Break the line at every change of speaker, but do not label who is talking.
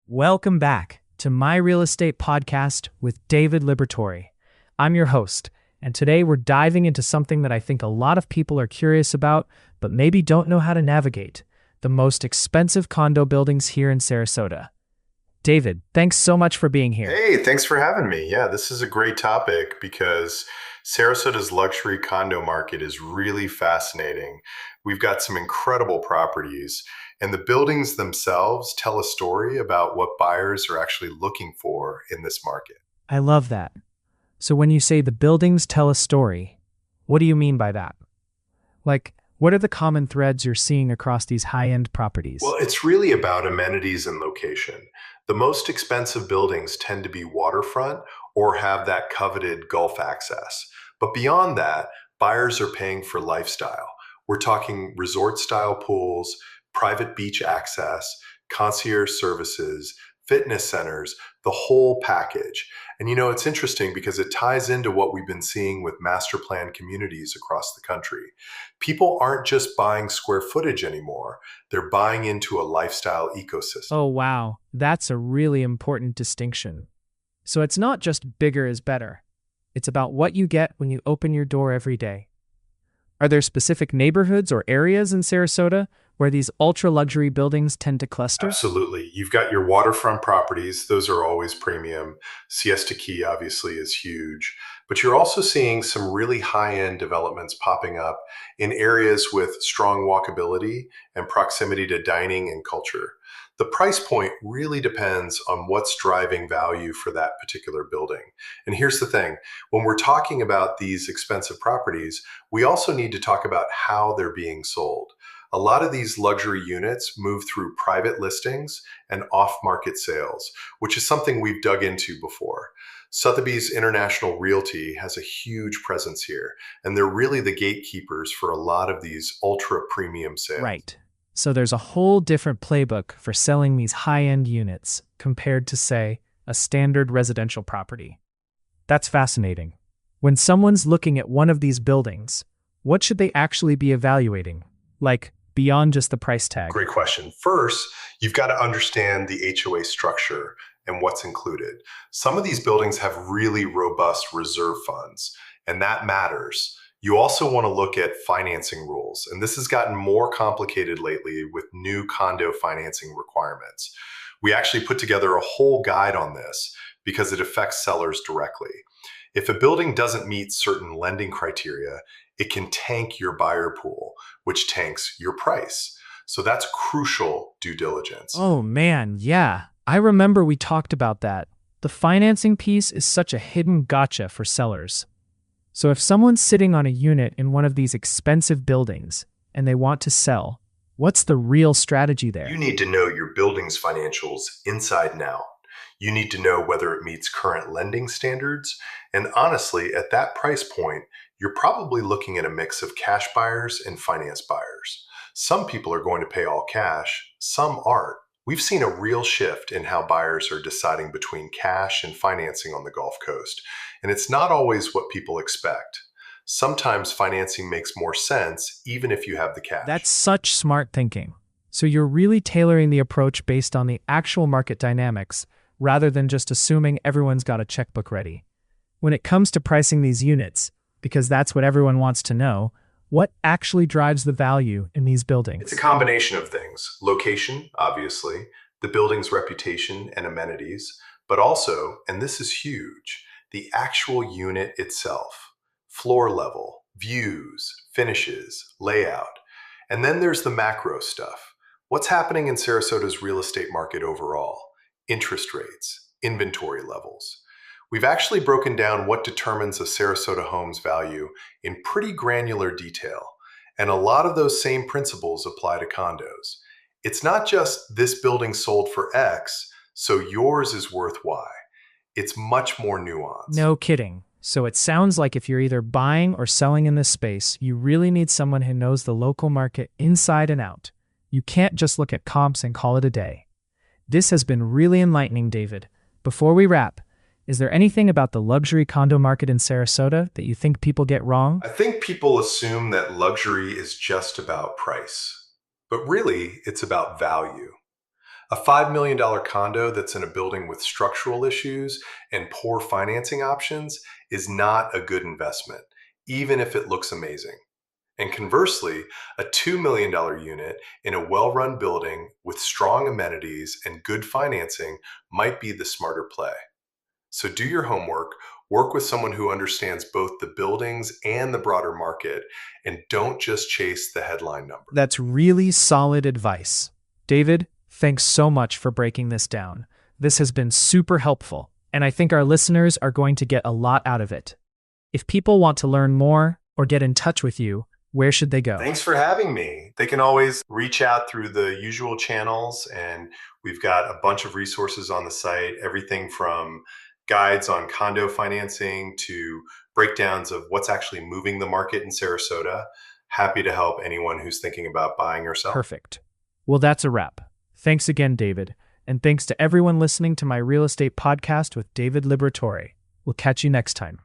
Welcome back to My Real Estate Podcast with David Liberatore. I'm your host, and today we're diving into something that I think a lot of people are curious about, but maybe don't know how to navigate: the most expensive condo buildings here in Sarasota. David, thanks so much for being here.
Hey, thanks for having me. Yeah, this is a great topic because Sarasota's luxury condo market is really fascinating. We've got some incredible properties, and the buildings themselves tell a story about what buyers are actually looking for in this market.
I love that. So when you say the buildings tell a story, what do you mean by that? Like, what are the common threads you're seeing across these high-end properties?
Well, it's really about amenities and location. The most expensive buildings tend to be waterfront or have that coveted Gulf access. But beyond that, buyers are paying for lifestyle. We're talking resort style pools, private beach access, concierge services, fitness centers, the whole package. And it's interesting because it ties into what we've been seeing with master plan communities across the country. People aren't just buying square footage anymore, they're buying into a lifestyle ecosystem.
Oh, wow. That's a really important distinction. So it's not just bigger is better. It's about what you get when you open your door every day. Are there specific neighborhoods or areas in Sarasota where these ultra-luxury buildings tend to cluster?
Absolutely. You've got your waterfront properties. Those are always premium. Siesta Key obviously is huge. But you're also seeing some really high-end developments popping up in areas with strong walkability and proximity to dining and culture. The price point really depends on what's driving value for that particular building. And here's the thing, when we're talking about these expensive properties, we also need to talk about how they're being sold. A lot of these luxury units move through private listings and off-market sales, which is something we've dug into before. Sotheby's International Realty has a huge presence here, and they're really the gatekeepers for a lot of these ultra-premium sales.
Right. So there's a whole different playbook for selling these high-end units compared to, say, a standard residential property. That's fascinating. When someone's looking at one of these buildings, what should they actually be evaluating? Like, beyond just the price tag?
Great question. First, you've got to understand the HOA structure and what's included. Some of these buildings have really robust reserve funds, and that matters. You also want to look at financing rules, and this has gotten more complicated lately with new condo financing requirements. We actually put together a whole guide on this because it affects sellers directly. If a building doesn't meet certain lending criteria, it can tank your buyer pool, which tanks your price. So that's crucial due diligence.
Oh man, yeah. I remember we talked about that. The financing piece is such a hidden gotcha for sellers. So if someone's sitting on a unit in one of these expensive buildings and they want to sell, what's the real strategy there?
You need to know your building's financials inside and out. You need to know whether it meets current lending standards. And honestly, at that price point, you're probably looking at a mix of cash buyers and finance buyers. Some people are going to pay all cash, some aren't. We've seen a real shift in how buyers are deciding between cash and financing on the Gulf Coast. And it's not always what people expect. Sometimes financing makes more sense, even if you have the cash.
That's such smart thinking. So you're really tailoring the approach based on the actual market dynamics, rather than just assuming everyone's got a checkbook ready. When it comes to pricing these units, because that's what everyone wants to know, what actually drives the value in these buildings?
It's a combination of things. Location, obviously, the building's reputation and amenities, but also, and this is huge, the actual unit itself, floor level, views, finishes, layout. And then there's the macro stuff. What's happening in Sarasota's real estate market overall? Interest rates, inventory levels. We've actually broken down what determines a Sarasota home's value in pretty granular detail, and a lot of those same principles apply to condos. It's not just this building sold for X, so yours is worth Y. It's much more nuanced.
No kidding. So it sounds like if you're either buying or selling in this space, you really need someone who knows the local market inside and out. You can't just look at comps and call it a day. This has been really enlightening, David. Before we wrap, is there anything about the luxury condo market in Sarasota that you think people get wrong?
I think people assume that luxury is just about price, but really it's about value. A $5 million condo that's in a building with structural issues and poor financing options is not a good investment, even if it looks amazing. And conversely, a $2 million unit in a well run building with strong amenities and good financing might be the smarter play. So do your homework, work with someone who understands both the buildings and the broader market, and don't just chase the headline number.
That's really solid advice. David, thanks so much for breaking this down. This has been super helpful, and I think our listeners are going to get a lot out of it. If people want to learn more or get in touch with you, where should they go?
Thanks for having me. They can always reach out through the usual channels, and we've got a bunch of resources on the site, everything from guides on condo financing to breakdowns of what's actually moving the market in Sarasota. Happy to help anyone who's thinking about buying or selling.
Perfect. Well, that's a wrap. Thanks again, David. And thanks to everyone listening to my real estate podcast with David Liberatore. We'll catch you next time.